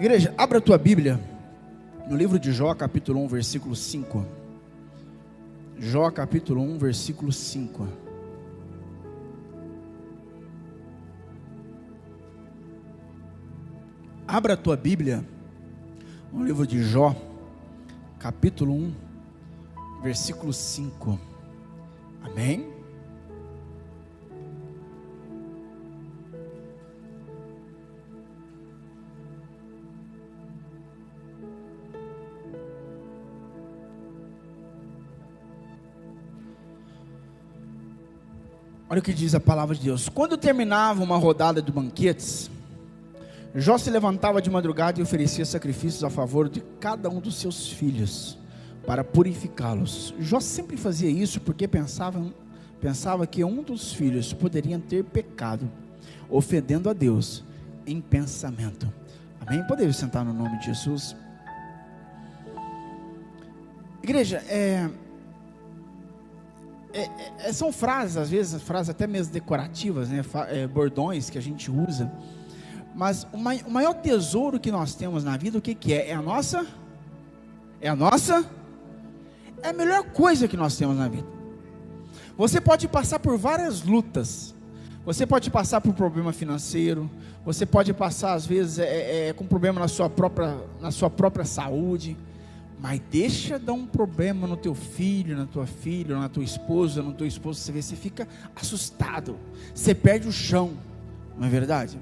Igreja, abra a tua Bíblia no livro de Jó, capítulo 1, versículo 5. Jó, capítulo 1, versículo 5. Abra a tua Bíblia no livro de Jó, capítulo 1, versículo 5. Amém? Olha o que diz a palavra de Deus. Quando terminava uma rodada de banquetes, Jó se levantava de madrugada e oferecia sacrifícios a favor de cada um dos seus filhos, para purificá-los. Jó sempre fazia isso porque pensava que um dos filhos poderia ter pecado, ofendendo a Deus em pensamento. Amém? Podemos sentar no nome de Jesus. Igreja, são frases, às vezes, frases até mesmo decorativas, né? Bordões que a gente usa. Mas o maior tesouro que nós temos na vida, o que é? É a nossa? É a melhor coisa que nós temos na vida. Você pode passar por várias lutas. Você pode passar por problema financeiro. Você pode passar, às vezes, com problema na sua própria saúde. Mas deixa dar um problema no teu filho, na tua filha, na tua esposa, no teu esposo, você fica assustado, você perde o chão, não é verdade?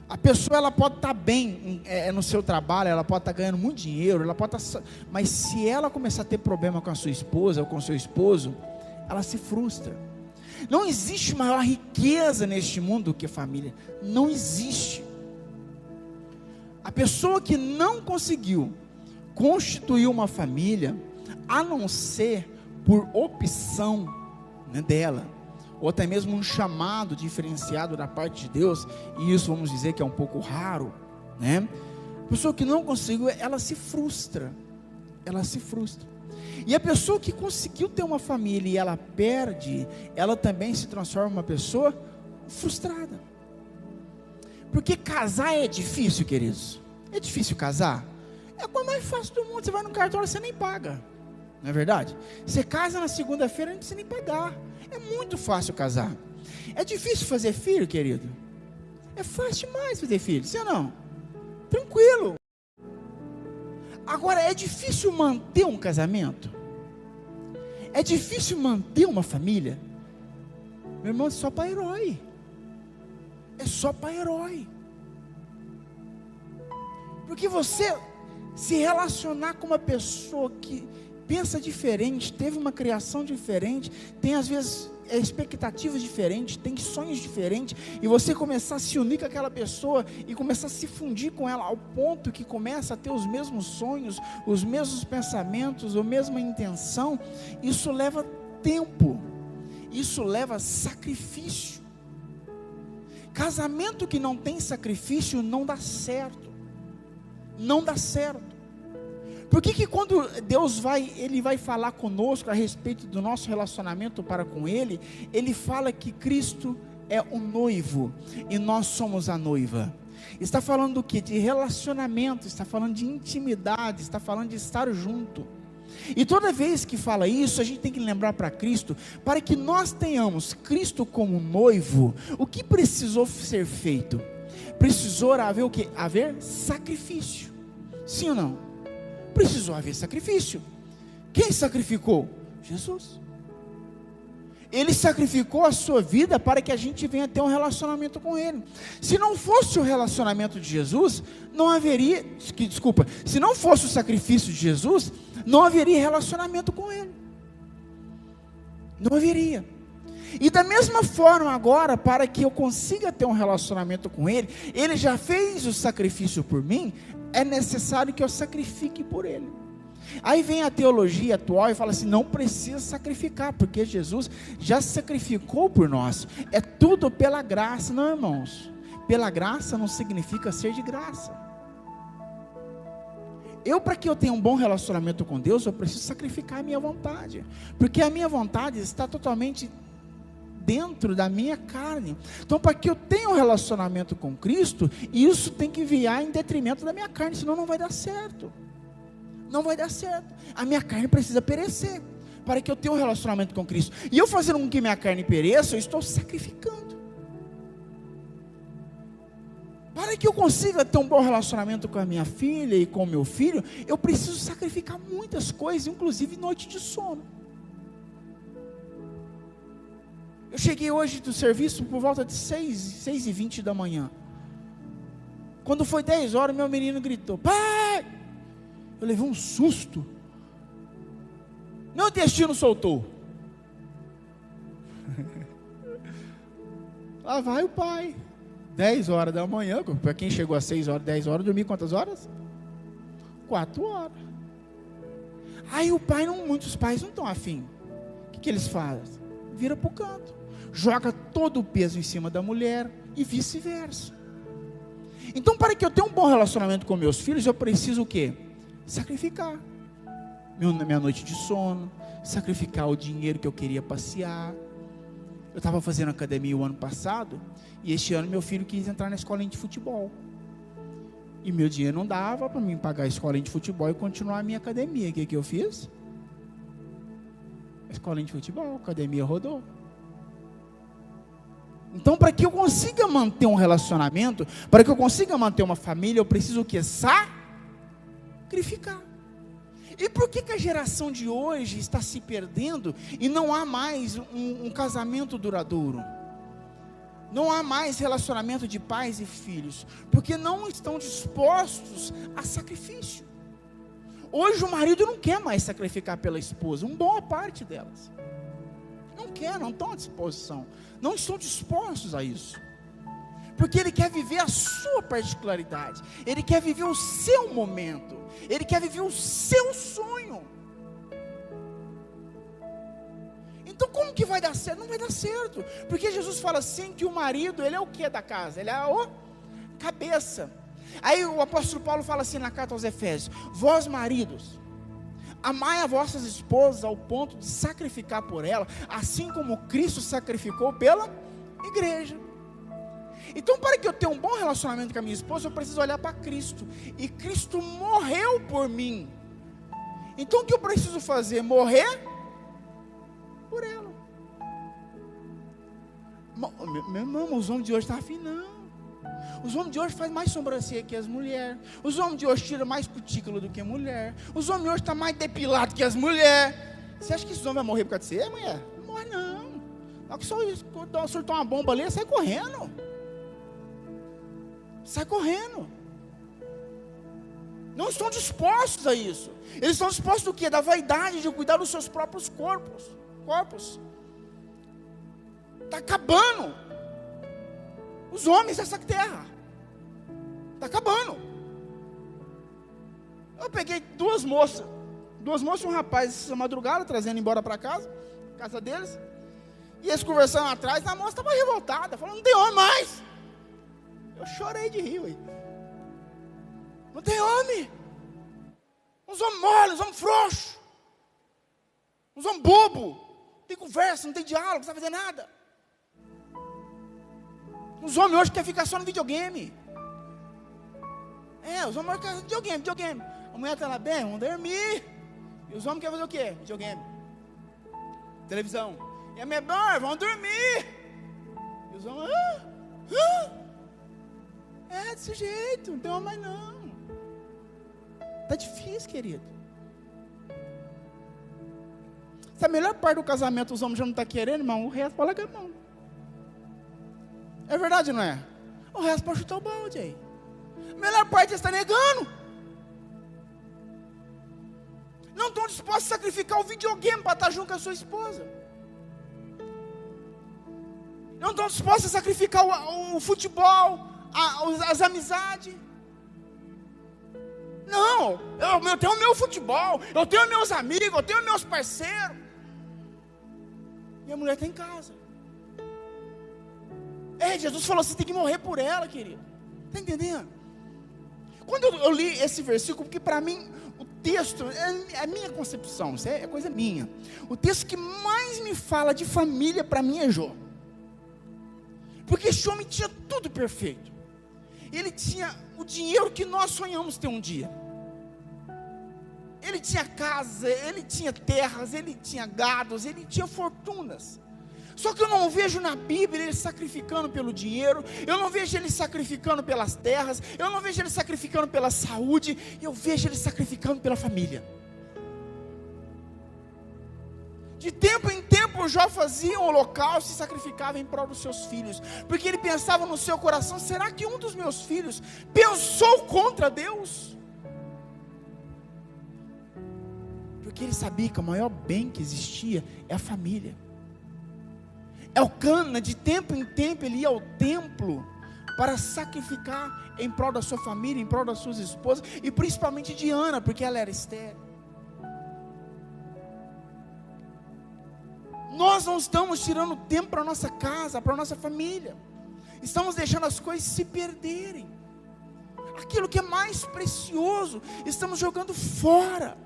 A pessoa, ela pode estar bem no seu trabalho, ela pode estar ganhando muito dinheiro, mas se ela começar a ter problema com a sua esposa ou com o seu esposo, ela se frustra. Não existe maior riqueza neste mundo do que família, não existe. A pessoa que não conseguiu constituir uma família, a não ser por opção, né, dela, ou até mesmo um chamado diferenciado da parte de Deus, e isso vamos dizer que é um pouco raro, né? A pessoa que não conseguiu, ela se frustra, e a pessoa que conseguiu ter uma família e ela perde, ela também se transforma em uma pessoa frustrada, porque casar é difícil, queridos, é difícil casar. É a coisa mais fácil do mundo. Você vai no cartório, você nem paga, não é verdade? Você casa na segunda-feira, não precisa nem pagar. É muito fácil casar. É difícil fazer filho, querido? É fácil demais fazer filho, sim ou não? Tranquilo. Agora, é difícil manter um casamento? É difícil manter uma família? Meu irmão, é só para herói. É só para herói. Porque você se relacionar com uma pessoa que pensa diferente, teve uma criação diferente, tem às vezes expectativas diferentes, tem sonhos diferentes, e você começar a se unir com aquela pessoa e começar a se fundir com ela ao ponto que começa a ter os mesmos sonhos, os mesmos pensamentos, a mesma intenção, isso leva tempo, isso leva sacrifício. Casamento que não tem sacrifício não dá certo. Não dá certo. Por que quando Deus Ele vai falar conosco a respeito do nosso relacionamento para com Ele, Ele fala que Cristo é o noivo e nós somos a noiva? Está falando do que? De relacionamento, está falando de intimidade, está falando de estar junto. E toda vez que fala isso, a gente tem que lembrar para Cristo, para que nós tenhamos Cristo como noivo, o que precisou ser feito? Precisou haver o que? Haver sacrifício. Sim ou não? Precisou haver sacrifício. Quem sacrificou? Jesus. Ele sacrificou a sua vida para que a gente venha ter um relacionamento com Ele. Se não fosse o relacionamento de Jesus, não haveria, se não fosse o sacrifício de Jesus, não haveria relacionamento com Ele. Não haveria. E da mesma forma agora, para que eu consiga ter um relacionamento com Ele, Ele já fez o sacrifício por mim, é necessário que eu sacrifique por Ele. Aí vem a teologia atual e fala assim, não precisa sacrificar, porque Jesus já sacrificou por nós, é tudo pela graça. Não, irmãos, pela graça não significa ser de graça. Para que eu tenha um bom relacionamento com Deus, eu preciso sacrificar a minha vontade, porque a minha vontade está totalmente dentro da minha carne. Então, para que eu tenha um relacionamento com Cristo, isso tem que vier em detrimento da minha carne, senão não vai dar certo. Não vai dar certo. A minha carne precisa perecer, para que eu tenha um relacionamento com Cristo. E eu fazendo com que minha carne pereça, eu estou sacrificando. Para que eu consiga ter um bom relacionamento com a minha filha e com o meu filho, eu preciso sacrificar muitas coisas, inclusive noite de sono. Eu cheguei hoje do serviço por volta de 6h20 da manhã. Quando foi 10 horas, meu menino gritou: pai! Eu levei um susto. Meu intestino soltou. Lá vai o pai. 10 horas da manhã, para quem chegou às 6 horas, 10 horas, dormi quantas horas? 4 horas. Aí o pai, muitos pais não estão afim. O que eles fazem? Vira para o canto, joga todo o peso em cima da mulher e vice-versa. Então, para que eu tenha um bom relacionamento com meus filhos, eu preciso o quê? Sacrificar minha noite de sono, sacrificar o dinheiro que eu queria passear. Eu estava fazendo academia o ano passado, e este ano meu filho quis entrar na escolinha de futebol, e meu dinheiro não dava para mim pagar a escolinha de futebol e continuar a minha academia. O que eu fiz? A escolinha de futebol, a academia rodou. Então, para que eu consiga manter um relacionamento, para que eu consiga manter uma família, eu preciso o quê? Sacrificar. E por que a geração de hoje está se perdendo e não há mais um casamento duradouro? Não há mais relacionamento de pais e filhos, porque não estão dispostos a sacrifício. Hoje o marido não quer mais sacrificar pela esposa, uma boa parte delas. Não estão à disposição, não estão dispostos a isso. Porque ele quer viver a sua particularidade, ele quer viver o seu momento, ele quer viver o seu sonho. Então como que vai dar certo? Não vai dar certo, porque Jesus fala assim que o marido, ele é o que da casa? Ele é a cabeça. Aí o apóstolo Paulo fala assim na carta aos Efésios: vós maridos, amai as vossas esposas ao ponto de sacrificar por ela, assim como Cristo sacrificou pela igreja. Então, para que eu tenha um bom relacionamento com a minha esposa, eu preciso olhar para Cristo, e Cristo morreu por mim. Então o que eu preciso fazer? Morrer por ela. Meu irmão, os homens de hoje estão afim, não. Os homens de hoje fazem mais sobrancelha que as mulheres. Os homens de hoje tiram mais cutícula do que a mulher. Os homens de hoje estão mais depilados que as mulheres. Você acha que esses homens vão morrer por causa de você, mulher? Não morre não. Só que só soltar uma bomba ali, sai correndo. Sai correndo. Não estão dispostos a isso. Eles estão dispostos do quê? Da vaidade de cuidar dos seus próprios corpos. Está acabando. Os homens dessa terra. Está acabando. Eu peguei duas moças e um rapaz essa madrugada, trazendo embora para casa deles. E eles conversando atrás, a moça estava revoltada, falando: não tem homem mais. Eu chorei de rir, ué. Não tem homem. Uns homens moles, uns homens frouxos, uns homens bobos. Não tem conversa, não tem diálogo, não sabe fazer nada. Os homens hoje querem ficar só no videogame. Os homens hoje querem videogame. A mulher está lá bem, vamos dormir. E os homens querem fazer o quê? Videogame, televisão. E a mulher, vamos dormir. E os homens, desse jeito, não tem homem mais não. Está difícil, querido. Se a melhor parte do casamento os homens já não estão querendo, irmão, o resto pode largar a mão. É verdade, não é? O resto pode chutar o balde aí. A melhor parte está negando. Não estão dispostos a sacrificar o videogame para estar junto com a sua esposa. Não estão dispostos a sacrificar o futebol, as amizades. Não, eu tenho o meu futebol, eu tenho meus amigos, eu tenho meus parceiros. E a mulher está em casa. Jesus falou assim: tem que morrer por ela, querido. Está entendendo? Quando eu li esse versículo, porque para mim o texto, é a minha concepção, isso é coisa minha. O texto que mais me fala de família para mim é Jó. Porque esse homem tinha tudo perfeito. Ele tinha o dinheiro que nós sonhamos ter um dia. Ele tinha casa, ele tinha terras, ele tinha gados, ele tinha fortunas. Só que eu não vejo na Bíblia ele sacrificando pelo dinheiro, eu não vejo ele sacrificando pelas terras, eu não vejo ele sacrificando pela saúde, eu vejo ele sacrificando pela família. De tempo em tempo Jó fazia um holocausto e sacrificava em prol dos seus filhos, porque ele pensava no seu coração: será que um dos meus filhos pensou contra Deus? Porque ele sabia que o maior bem que existia é a família. Elcana, de tempo em tempo, ele ia ao templo para sacrificar em prol da sua família, em prol das suas esposas, e principalmente de Ana, porque ela era estéril. Nós não estamos tirando tempo para a nossa casa, para a nossa família. Estamos deixando as coisas se perderem. Aquilo que é mais precioso, estamos jogando fora.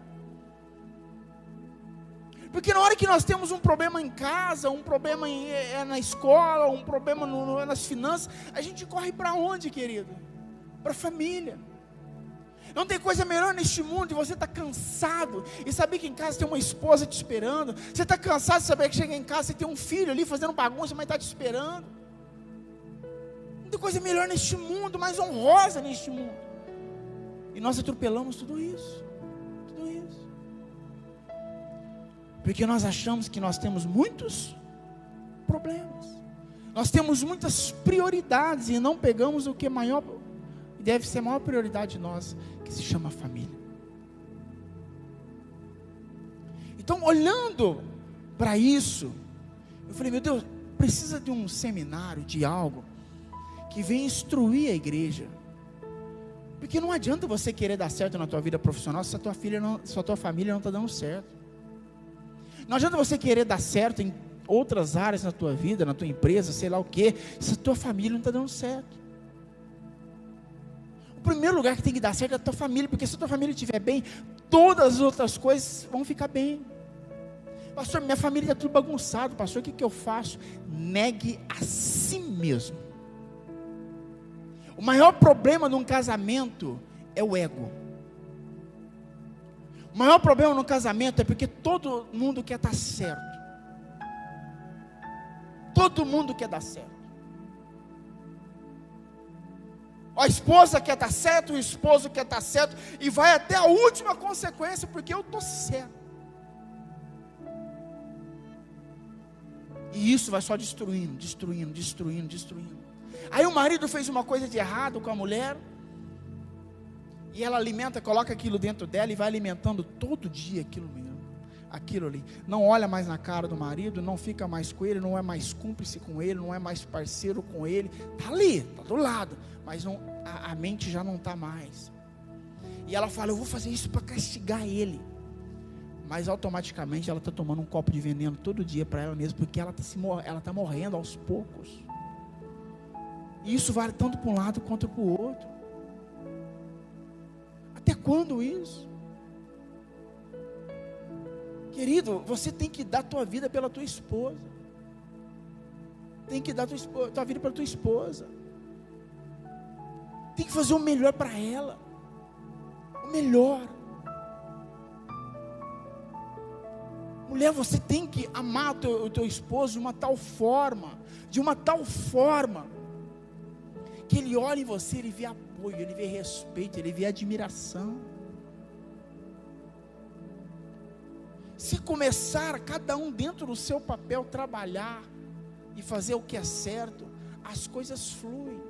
Porque na hora que nós temos um problema em casa, um problema na escola, um problema nas finanças, a gente corre para onde, querido? Para a família. Não tem coisa melhor neste mundo de você estar cansado e saber que em casa tem uma esposa te esperando. Você está cansado de saber que chega em casa e tem um filho ali fazendo bagunça, mas está te esperando. Não tem coisa melhor neste mundo, mais honrosa neste mundo. E nós atropelamos tudo isso. Tudo isso. Porque nós achamos que nós temos muitos problemas. Nós temos muitas prioridades e não pegamos o que é maior, deve ser a maior prioridade nossa, que se chama família. Então, olhando para isso, eu falei: meu Deus, precisa de um seminário, de algo que venha instruir a igreja. Porque não adianta você querer dar certo na tua vida profissional se a tua família não está dando certo. Não adianta você querer dar certo em outras áreas na tua vida, na tua empresa, sei lá o que, se a tua família não está dando certo. O primeiro lugar que tem que dar certo é a tua família, porque se a tua família estiver bem, todas as outras coisas vão ficar bem. Pastor, minha família está tudo bagunçado, pastor, o que eu faço? Negue a si mesmo. O maior problema num casamento é o ego. O maior problema no casamento é porque todo mundo quer estar certo. Todo mundo quer dar certo. A esposa quer estar certo, o esposo quer estar certo, e vai até a última consequência, porque eu estou certo. E isso vai só destruindo. Aí o marido fez uma coisa de errado com a mulher, e ela alimenta, coloca aquilo dentro dela, e vai alimentando todo dia aquilo ali. Não olha mais na cara do marido, não fica mais com ele, não é mais cúmplice com ele, não é mais parceiro com ele, está ali, está do lado, mas não, a mente já não está mais. E ela fala: eu vou fazer isso para castigar ele. Mas automaticamente ela está tomando um copo de veneno todo dia para ela mesma, porque ela está morrendo aos poucos. E isso vale tanto para um lado quanto para o outro. Até quando isso? Querido, você tem que dar a tua vida pela tua esposa. Tem que dar a tua vida pela tua esposa. Tem que fazer o melhor para ela. O melhor. Mulher, você tem que amar o teu esposo de uma tal forma, que ele olha em você, ele vê apoio, ele vê respeito, ele vê admiração. Se começar cada um dentro do seu papel trabalhar e fazer o que é certo, as coisas fluem.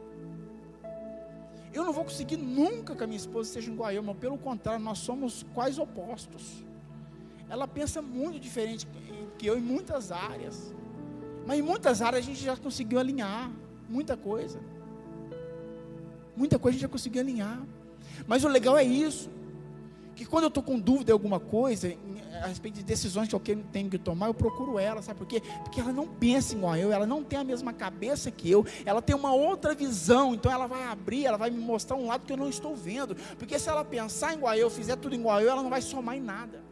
Eu não vou conseguir nunca que a minha esposa seja igual a eu, mas pelo contrário, nós somos quase opostos. Ela pensa muito diferente que eu em muitas áreas, mas em muitas áreas a gente já conseguiu alinhar muita coisa a gente já conseguiu alinhar. Mas o legal é isso, que quando eu estou com dúvida em alguma coisa, a respeito de decisões que eu tenho que tomar, eu procuro ela, sabe por quê? Porque ela não pensa igual a eu, ela não tem a mesma cabeça que eu, ela tem uma outra visão, então ela vai abrir, ela vai me mostrar um lado que eu não estou vendo, porque se ela pensar igual a eu, fizer tudo igual a eu, ela não vai somar em nada.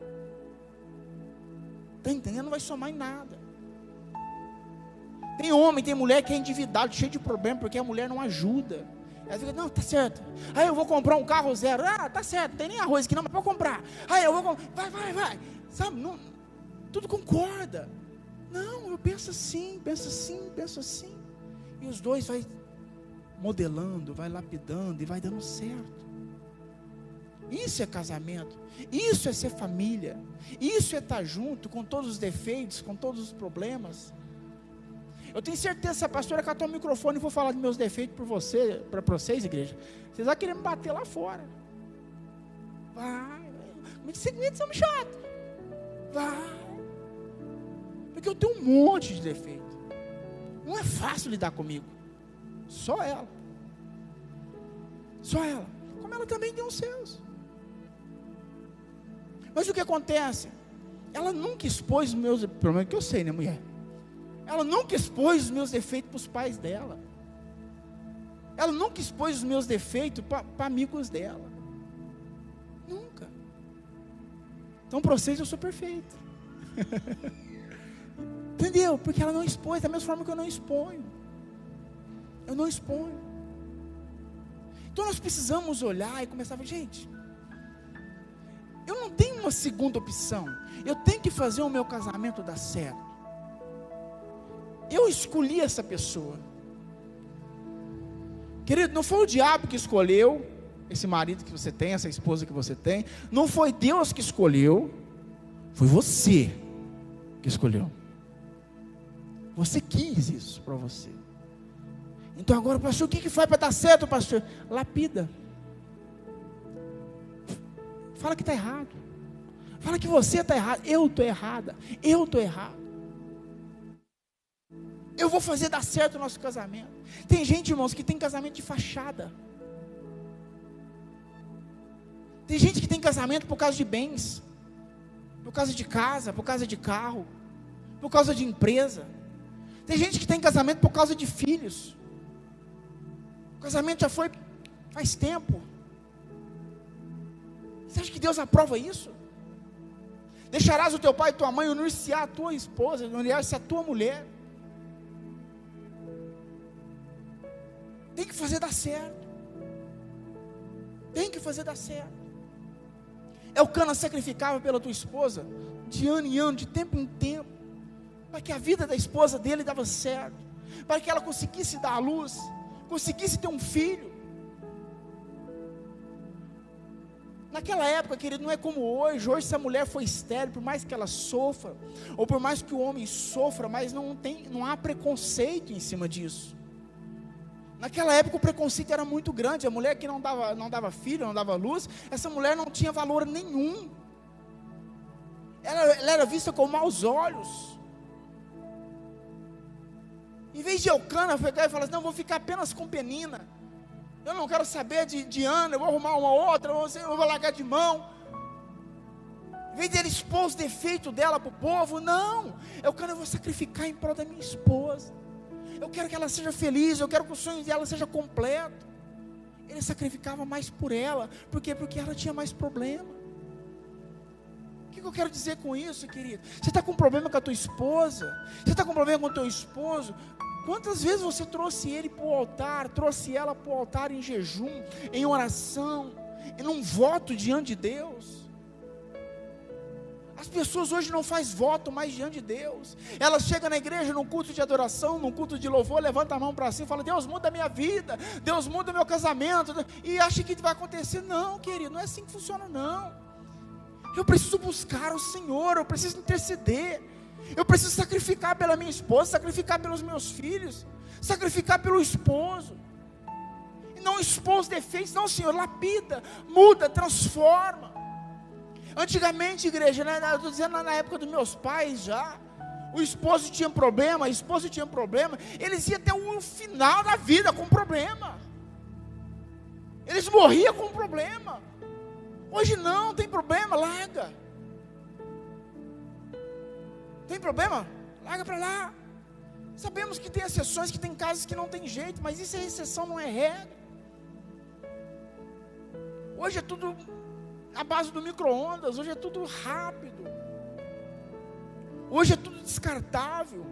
Está entendendo? Não vai somar em nada. Tem homem, tem mulher que é endividado, cheio de problema, porque a mulher não ajuda. Ela fica, não, tá certo. Aí eu vou comprar um carro zero. Ah, tá certo, não tem nem arroz aqui não, mas pode comprar. Aí eu vou comprar, vai. Sabe, não, tudo concorda. Não, eu penso assim. E os dois vai modelando, vai lapidando e vai dando certo. Isso é casamento. Isso é ser família. Isso é estar junto com todos os defeitos, com todos os problemas. Eu tenho certeza que se a pastora catar o microfone e for falar de meus defeitos para vocês, igreja, vocês vão querer me bater lá fora. Vai. Como é que você aguenta, somos chato? Vai. Porque eu tenho um monte de defeito. Não é fácil lidar comigo. Só ela. Como ela também tem os seus. Mas o que acontece? Ela nunca expôs os meus, pelo menos que eu sei, né, mulher? Ela nunca expôs os meus defeitos para os pais dela. Ela nunca expôs os meus defeitos para amigos dela. Nunca. Então para vocês eu sou perfeito. Entendeu? Porque ela não expôs, da mesma forma que eu não exponho. Então nós precisamos olhar e começar a falar, gente, eu não tenho uma segunda opção. Eu tenho que fazer o meu casamento dar certo. Eu escolhi essa pessoa. Querido, não foi o diabo que escolheu esse marido que você tem, essa esposa que você tem. Não foi Deus que escolheu. Foi você que escolheu. Você quis isso para você. Então agora, pastor, o que faz para dar certo, pastor? Lapida. Fala que está errado. Fala que você está errado. Eu estou errada. Eu estou errado. Eu vou fazer dar certo o nosso casamento. Tem gente, irmãos, que tem casamento de fachada. Tem gente que tem casamento por causa de bens, por causa de casa, por causa de carro, por causa de empresa. Tem gente que tem casamento por causa de filhos. O casamento já foi faz tempo. Você acha que Deus aprova isso? Deixarás o teu pai e tua mãe unir-se a tua esposa, unir-se a tua mulher. Tem que fazer dar certo. Tem que fazer dar certo. Elcana sacrificava pela tua esposa, de ano em ano, de tempo em tempo, para que a vida da esposa dele dava certo, para que ela conseguisse dar à luz, conseguisse ter um filho. Naquela época, querido, não é como hoje. Hoje, se a mulher for estéril, por mais que ela sofra, ou por mais que o homem sofra, mas não há preconceito em cima disso. Naquela época o preconceito era muito grande. A mulher que não dava filho, não dava luz, essa mulher não tinha valor nenhum. Ela era vista com maus olhos. Em vez de Elcana pegar e falar assim, não, vou ficar apenas com Penina, eu não quero saber de Ana, eu vou arrumar uma outra, eu vou largar de mão. Em vez de ele expor os defeitos dela para o povo, não, eu vou sacrificar em prol da minha esposa. Eu quero que ela seja feliz, eu quero que o sonho dela seja completo. Ele sacrificava mais por ela. Por quê? Porque ela tinha mais problema. O que eu quero dizer com isso, querido? Você está com problema com a tua esposa? Você está com problema com o teu esposo? Quantas vezes você trouxe ele para o altar, trouxe ela para o altar em jejum, em oração, em um voto diante de Deus? As pessoas hoje não fazem voto mais diante de Deus. Elas chegam na igreja, num culto de adoração, num culto de louvor, levanta a mão para cima e fala, Deus muda a minha vida, Deus muda o meu casamento, e acha que vai acontecer. Não, querido, não é assim que funciona, não. Eu preciso buscar o Senhor, eu preciso interceder, eu preciso sacrificar pela minha esposa, sacrificar pelos meus filhos, sacrificar pelo esposo, e não expor os defeitos. Não, Senhor, lapida, muda, transforma. Antigamente, igreja, né, eu estou dizendo na época dos meus pais já, o esposo tinha problema, a esposa tinha problema, eles iam até o final da vida com problema, eles morriam com problema. Hoje não, tem problema, larga. Tem problema? Larga para lá. Sabemos que tem exceções, que tem casos que não tem jeito, mas isso é exceção, não é regra. Hoje é tudo a base do micro-ondas, hoje é tudo rápido, hoje é tudo descartável,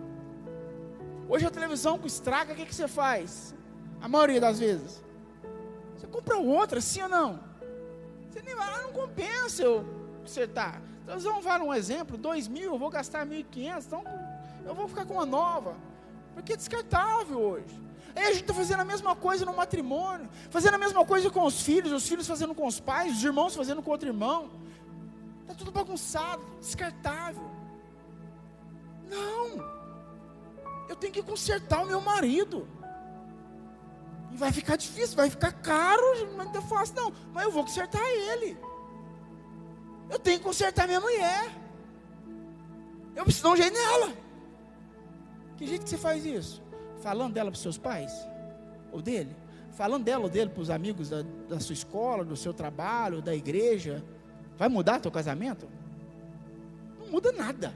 Hoje a televisão que estraga, o que você faz? A maioria das vezes. Você compra outra, sim ou não? Você nem vai, não compensa eu consertar. Então vamos dar um exemplo, 2.000, eu vou gastar 1.500, então eu vou ficar com uma nova. Porque é descartável hoje. Aí a gente está fazendo a mesma coisa no matrimônio, fazendo a mesma coisa com os filhos fazendo com os pais, os irmãos fazendo com outro irmão. Está tudo bagunçado, descartável. Não, eu tenho que consertar o meu marido. E vai ficar difícil, vai ficar caro, não é fácil não, mas eu vou consertar ele. Eu tenho que consertar minha mulher. Eu preciso dar um jeito nela. Que jeito que você faz isso? Falando dela para os seus pais? Ou dele? Falando dela ou dele para os amigos da sua escola, do seu trabalho, da igreja? Vai mudar teu casamento? Não muda nada.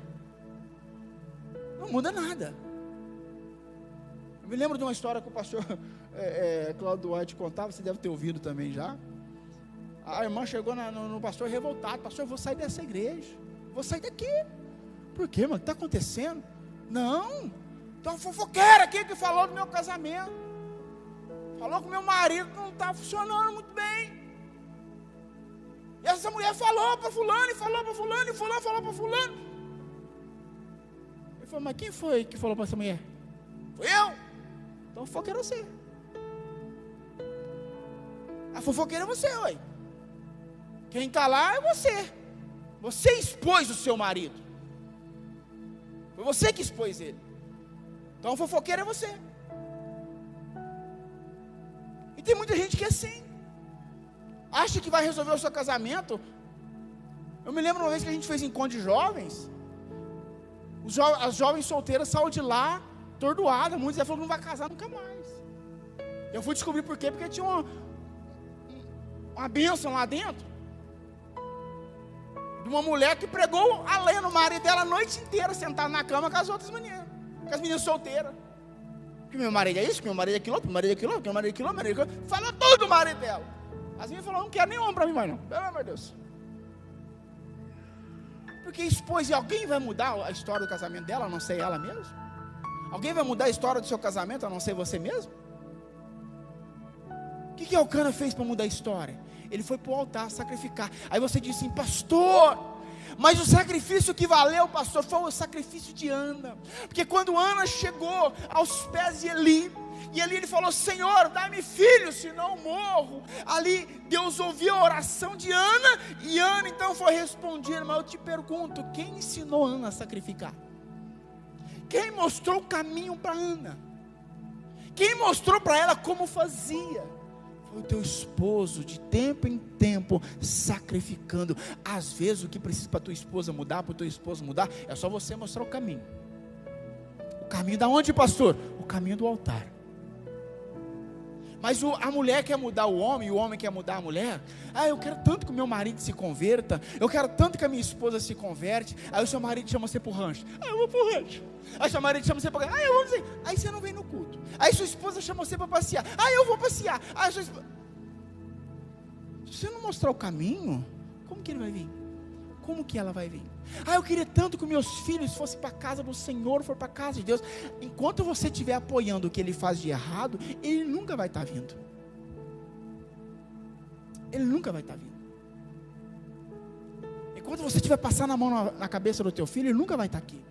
Não muda nada. Eu me lembro de uma história que o pastor Cláudio Duarte contava, você deve ter ouvido também já. A irmã chegou no pastor revoltado: pastor, eu vou sair dessa igreja, vou sair daqui. Por quê, mano? O que está acontecendo? Não, tem uma fofoqueira aqui que falou do meu casamento, falou que meu marido não está funcionando muito bem. E essa mulher falou para fulano, e falou para fulano, e fulano falou para fulano. Ele falou: mas quem foi que falou para essa mulher? Fui eu. Então a fofoqueira é você. A fofoqueira é você, ué. Quem está lá é você. Você expôs o seu marido. Foi você que expôs ele. Então a fofoqueira é você. E tem muita gente que é assim. Acha que vai resolver o seu casamento. Eu me lembro uma vez que a gente fez encontro de jovens. As jovens solteiras saíram de lá atordoadas. Muitos falaram que não vai casar nunca mais. Eu fui descobrir por quê. Porque tinha uma bênção lá dentro. De uma mulher que pregou a lenha no marido dela a noite inteira, sentada na cama com as outras meninas. Com as meninas solteiras. Que meu marido é isso, que meu marido é aquilo, que meu marido é aquilo, que meu marido é aquilo, meu marido é aquilo. Falou tudo do marido dela. As meninas falaram: não quero nenhum homem para mim mais não. Pelo amor de Deus. Porque expôs, e alguém vai mudar a história do casamento dela, a não ser ela mesma? Alguém vai mudar a história do seu casamento, a não ser você mesmo? O que Elcana fez para mudar a história? Ele foi para o altar sacrificar. Aí você disse assim: pastor, mas o sacrifício que valeu, pastor, foi o sacrifício de Ana. Porque quando Ana chegou aos pés de Eli, e ali ele falou: Senhor, dá-me filho, senão eu morro. Ali Deus ouviu a oração de Ana, e Ana então foi responder. Mas eu te pergunto, quem ensinou Ana a sacrificar? Quem mostrou o caminho para Ana? Quem mostrou para ela como fazia? Foi o teu esposo, de tempo em tempo, sacrificando. Às vezes o que precisa para tua esposa mudar, para o teu esposo mudar, é só você mostrar o caminho. O caminho da onde, pastor? O caminho do altar. Mas a mulher quer mudar o homem quer mudar a mulher. Ah, eu quero tanto que o meu marido se converta, eu quero tanto que a minha esposa se converte. Aí o seu marido chama você para o rancho. Ah, eu vou para o rancho. Aí seu marido chama você para... Ah, eu vou dizer. Aí você não vem no culto. Aí sua esposa chama você para passear. Ah, eu vou passear. Aí sua esposa... Se você não mostrar o caminho, como que ele vai vir? Como que ela vai vir? Ah, eu queria tanto que meus filhos fossem para a casa do Senhor, for para a casa de Deus. Enquanto você estiver apoiando o que ele faz de errado, ele nunca vai estar vindo. Ele nunca vai estar vindo. Enquanto você estiver passando a mão na cabeça do teu filho, ele nunca vai estar aqui.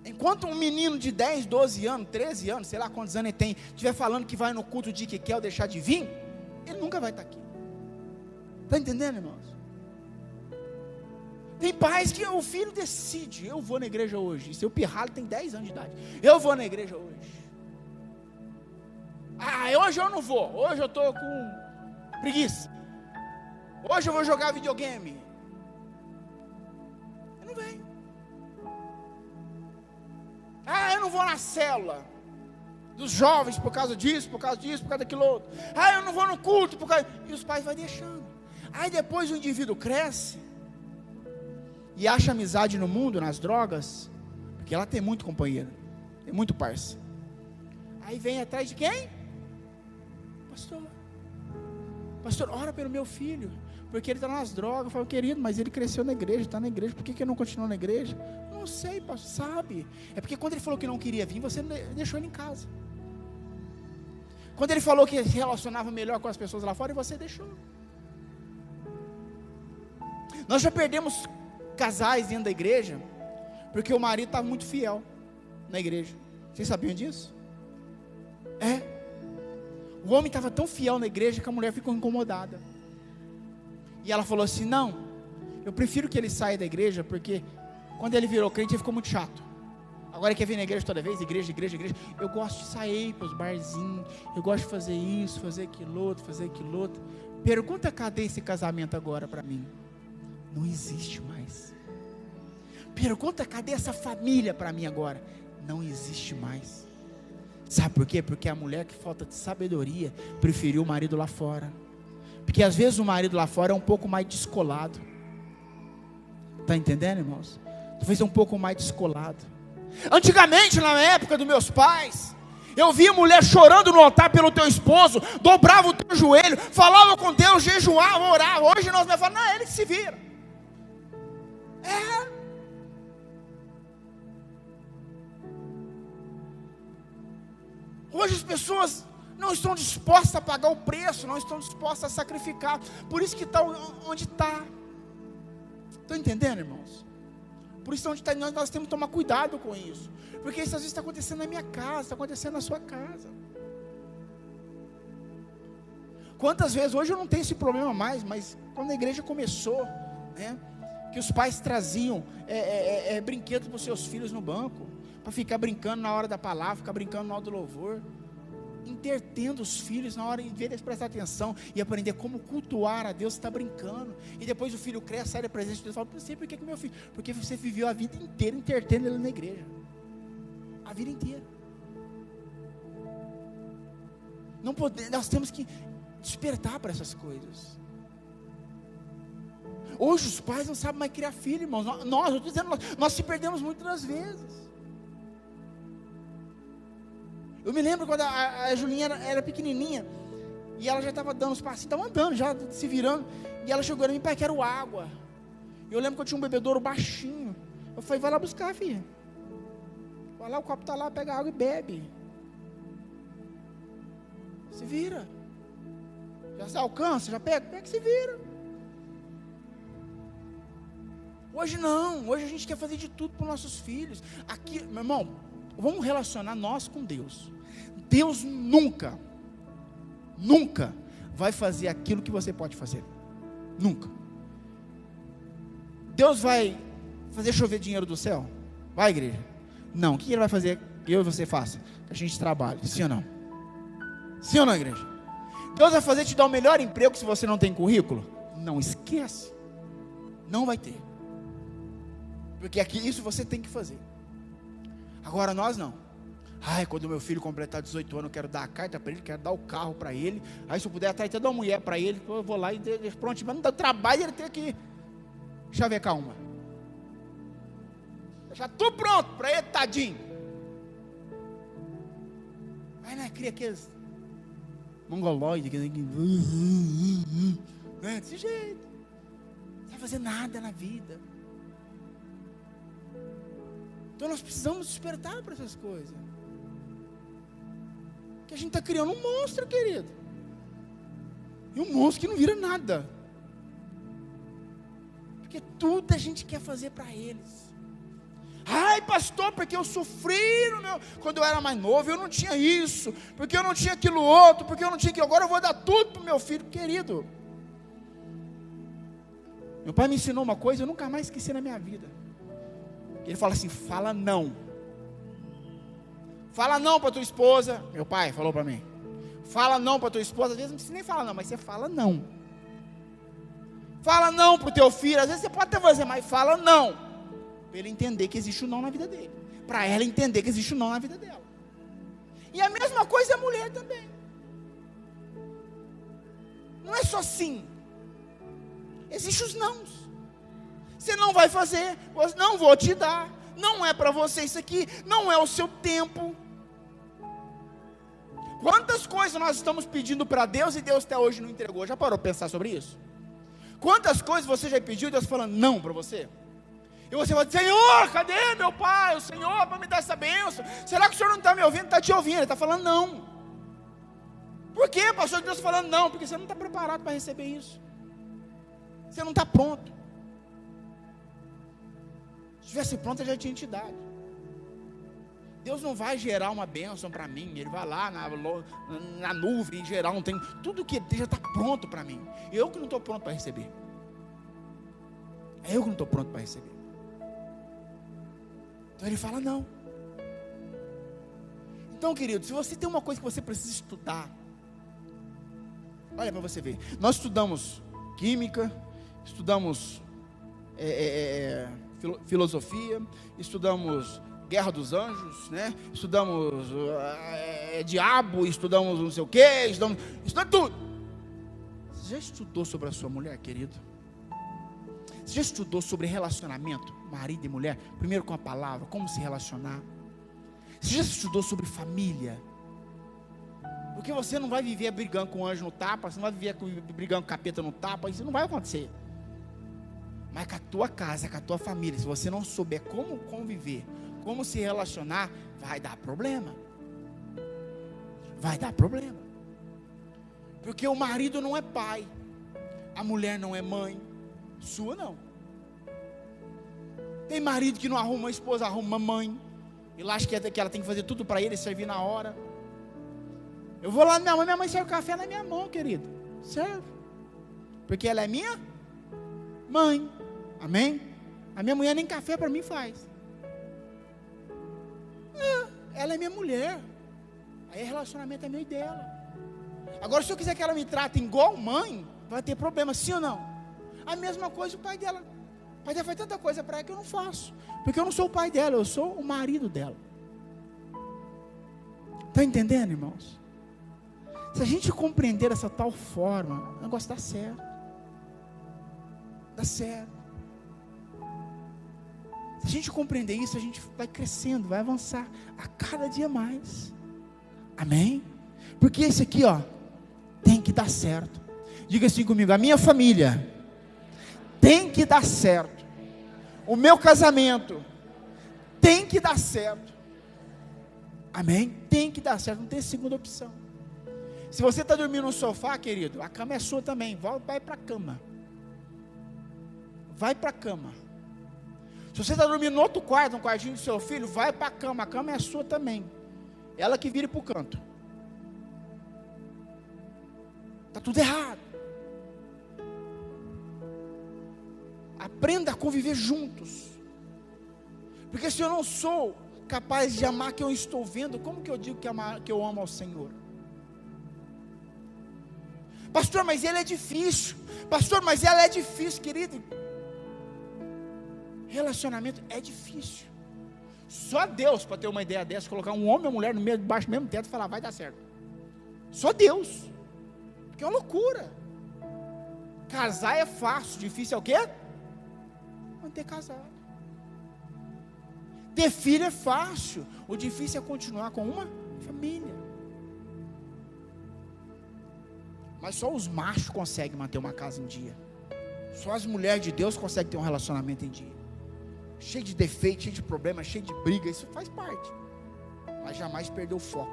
Enquanto um menino de 10, 12 anos, 13 anos, sei lá quantos anos ele tem, estiver falando que vai no culto de que quer ou deixar de vir, ele nunca vai estar aqui. Está entendendo, irmãos? Tem pais que o filho decide: eu vou na igreja hoje. E seu pirralho tem 10 anos de idade. Eu vou na igreja hoje. Ah, hoje eu não vou. Hoje eu estou com preguiça. Hoje eu vou jogar videogame. Eu não venho. Ah, eu não vou na célula dos jovens por causa disso, por causa disso, por causa daquilo outro. Ah, eu não vou no culto por causa... E os pais vão deixando. Aí depois o indivíduo cresce e acha amizade no mundo, nas drogas, porque ela tem muito companheiro, tem muito parça. Aí vem atrás de quem? Pastor, ora pelo meu filho, porque ele está nas drogas. Eu falo: querido, mas ele cresceu na igreja, está na igreja, por que ele não continua na igreja? Não não sei, pastor. Sabe? É porque quando ele falou que não queria vir, você deixou ele em casa. Quando ele falou que se relacionava melhor com as pessoas lá fora, você deixou. Nós já perdemos casais dentro da igreja, porque o marido estava muito fiel na igreja. Vocês sabiam disso? O homem estava tão fiel na igreja que a mulher ficou incomodada. E ela falou assim: não, eu prefiro que ele saia da igreja, porque quando ele virou crente ele ficou muito chato. Agora ele quer vir na igreja toda vez, igreja. Eu gosto de sair para os barzinhos, eu gosto de fazer isso, fazer aquilo outro. Pergunta: cadê esse casamento agora para mim? Não existe mais. Pergunta: cadê essa família para mim agora? Não existe mais. Sabe por quê? Porque a mulher, que falta de sabedoria, preferiu o marido lá fora. Porque às vezes o marido lá fora é um pouco mais descolado. Está entendendo, irmãos? Talvez um pouco mais descolado. Antigamente, na época dos meus pais, eu via mulher chorando no altar pelo teu esposo, dobrava o teu joelho, falava com Deus, jejuava, orava. Hoje nós falamos: não, é ele que se vira. Hoje as pessoas não estão dispostas a pagar o preço, não estão dispostas a sacrificar. Por isso que está onde está. Estão entendendo, irmãos? Por isso onde está, nós temos que tomar cuidado com isso. Porque isso às vezes está acontecendo na minha casa, está acontecendo na sua casa. Quantas vezes, hoje eu não tenho esse problema mais, mas quando a igreja começou, né, que os pais traziam brinquedos para os seus filhos no banco, para ficar brincando na hora da palavra, ficar brincando na hora do louvor, entretendo os filhos na hora, em vez de prestar atenção e aprender como cultuar a Deus, está brincando. E depois o filho cresce, sai da presença de Deus e fala: não sei por que meu filho, porque você viveu a vida inteira entretendo ele na igreja, a vida inteira. Não podemos, nós temos que despertar para essas coisas. Hoje os pais não sabem mais criar filho, irmãos. Eu estou dizendo, nós se perdemos muitas das vezes. Eu me lembro quando a Julinha era pequenininha, e ela já estava dando os passinhos, estava andando, já se virando, e ela chegou a mim: pai, quero água. Eu lembro que eu tinha um bebedouro baixinho. Eu falei: vai lá buscar, filha. Vai lá, o copo está lá, pega água e bebe. Se vira. Já se alcança, já pega e se vira. Hoje não, hoje a gente quer fazer de tudo para os nossos filhos. Aqui, meu irmão, vamos relacionar nós com Deus. Deus nunca vai fazer aquilo que você pode fazer. Nunca. Deus vai fazer chover dinheiro do céu? Vai, igreja? Não. O que Ele vai fazer que eu e você faça? Que a gente trabalhe. Sim ou não? Sim ou não, igreja? Deus vai fazer te dar o melhor emprego se você não tem currículo? Não esquece. Não vai ter. Porque aqui isso você tem que fazer. Agora nós não. Quando meu filho completar 18 anos, eu quero dar a carta para ele, quero dar o carro para ele. Aí se eu puder até dar uma mulher para ele, eu vou lá e pronto, mas não dá trabalho ele ter que chavecar uma. Já estou pronto para ele, tadinho. Aí, né, cria aqueles mongoloides, né, desse jeito. Não vai fazer nada na vida. Então nós precisamos despertar para essas coisas. Que a gente está criando um monstro, querido. E um monstro que não vira nada. Porque tudo a gente quer fazer para eles. Pastor, porque eu sofri quando eu era mais novo, eu não tinha isso, porque eu não tinha aquilo outro, porque eu não tinha aquilo, agora eu vou dar tudo para o meu filho. Querido, meu pai me ensinou uma coisa, eu nunca mais esqueci na minha vida. Ele fala assim: fala não. Fala não para tua esposa. Meu pai falou para mim: fala não para tua esposa. Às vezes não precisa nem falar não, mas você fala não. Fala não para o teu filho. Às vezes você pode até fazer, mas fala não, para ele entender que existe o não na vida dele, para ela entender que existe o não na vida dela. E a mesma coisa é a mulher também. Não é só sim. Existem os nãos. Você não vai fazer, não vou te dar, não é para você isso aqui, não é o seu tempo. Quantas coisas nós estamos pedindo para Deus e Deus até hoje não entregou? Já parou para pensar sobre isso? Quantas coisas você já pediu e Deus falando não para você? E você vai dizer: Senhor, cadê meu pai? O Senhor para me dar essa bênção. Será que o Senhor não está me ouvindo? Está te ouvindo, Ele está falando não. Por quê, pastor? Deus está falando não? Porque você não está preparado para receber isso. Você não está pronto. Se estivesse pronto, já tinha te dado. Deus não vai gerar uma bênção para mim. Ele vai lá na nuvem e gerar um tempo. Tudo que Ele já está pronto para mim. Eu que não estou pronto para receber. É eu que não estou pronto para receber. Então Ele fala não. Então, querido, se você tem uma coisa que você precisa estudar, olha para você ver. Nós estudamos química, estudamos filosofia, estudamos Guerra dos Anjos, né? Estudamos diabo, estudamos não sei o que, estudamos tudo. Você já estudou sobre a sua mulher, querido? Você já estudou sobre relacionamento, marido e mulher? Primeiro com a palavra, como se relacionar. Você já estudou sobre família? Porque você não vai viver brigando com o anjo no tapa, você não vai viver brigando com o capeta no tapa, isso não vai acontecer. Mas com a tua casa, com a tua família, se você não souber como conviver, como se relacionar, vai dar problema. Vai dar problema. Porque o marido não é pai, a mulher não é mãe, sua não. Tem marido que não arruma, a esposa arruma mãe, e lá acha que ela tem que fazer tudo para ele, servir na hora. Eu vou lá, minha mãe serve café na minha mão, querido. Serve. Porque ela é minha mãe. Amém? A minha mulher nem café para mim faz. Ela é minha mulher. Aí o relacionamento é meu e dela. Agora, se eu quiser que ela me trate igual mãe, vai ter problema, sim ou não? A mesma coisa o pai dela. O pai dela faz tanta coisa para ela que eu não faço. Porque eu não sou o pai dela, eu sou o marido dela. Está entendendo, irmãos? Se a gente compreender dessa tal forma, o negócio dá certo. Dá certo. Se a gente compreender isso, a gente vai crescendo, vai avançar a cada dia mais. Amém? Porque esse aqui, ó, tem que dar certo. Diga assim comigo: a minha família tem que dar certo. O meu casamento tem que dar certo. Amém? Tem que dar certo, não tem segunda opção. Se você está dormindo no sofá, querido, a cama é sua também. Vai para a cama. Vai para a cama. Se você está dormindo no outro quarto, no quartinho do seu filho, vai para a cama é sua também. Ela que vire para o canto. Está tudo errado. Aprenda a conviver juntos. Porque se eu não sou capaz de amar quem eu estou vendo, como que eu digo que eu amo ao Senhor? Pastor, mas ele é difícil. Pastor, mas ela é difícil, querido. Relacionamento é difícil. Só Deus para ter uma ideia dessa, colocar um homem e uma mulher no meio, debaixo do mesmo teto e falar: vai dar certo. Só Deus. Porque é uma loucura. Casar é fácil, difícil é o quê? Manter casado. Ter filho é fácil, o difícil é continuar com uma família. Mas só os machos conseguem manter uma casa em dia. Só as mulheres de Deus conseguem ter um relacionamento em dia. Cheio de defeitos, cheio de problemas, cheio de briga, isso faz parte. Mas jamais perder o foco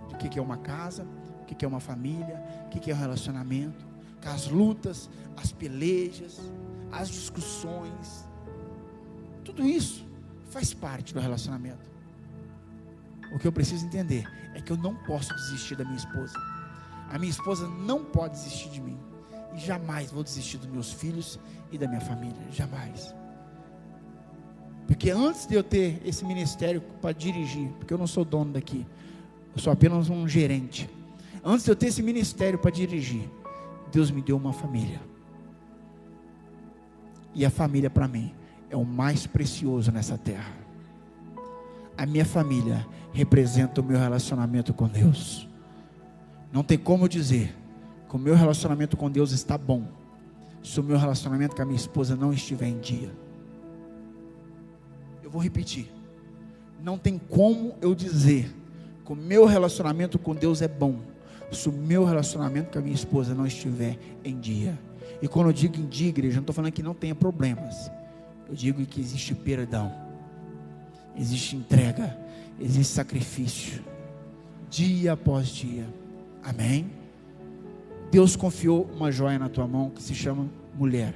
do que é uma casa, o que é uma família, o que é um relacionamento, com as lutas, as pelejas, as discussões. Tudo isso faz parte do relacionamento. O que eu preciso entender é que eu não posso desistir da minha esposa. A minha esposa não pode desistir de mim. E jamais vou desistir dos meus filhos e da minha família. Jamais. Porque antes de eu ter esse ministério para dirigir, porque eu não sou dono daqui, eu sou apenas um gerente. Antes de eu ter esse ministério para dirigir, Deus me deu uma família. E a família para mim é o mais precioso nessa terra. A minha família representa o meu relacionamento com Deus. Não tem como dizer que o meu relacionamento com Deus está bom se o meu relacionamento com a minha esposa não estiver em dia. Eu vou repetir. Não tem como eu dizer que o meu relacionamento com Deus é bom se o meu relacionamento com a minha esposa não estiver em dia. E quando eu digo em dia, igreja, não estou falando que não tenha problemas. Eu digo que existe perdão, existe entrega, existe sacrifício, dia após dia. Amém? Deus confiou uma joia na tua mão que se chama mulher.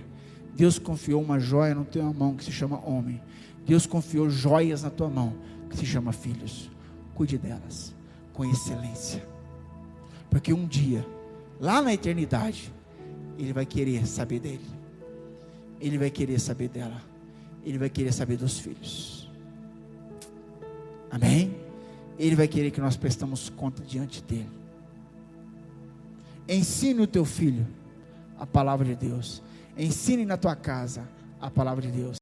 Deus confiou uma joia na tua mão que se chama homem. Deus confiou joias na tua mão que se chama filhos. Cuide delas com excelência, porque um dia, lá na eternidade, Ele vai querer saber dele, Ele vai querer saber dela, Ele vai querer saber dos filhos. Amém? Ele vai querer que nós prestamos conta diante dele. Ensine o teu filho a palavra de Deus. Ensine na tua casa a palavra de Deus.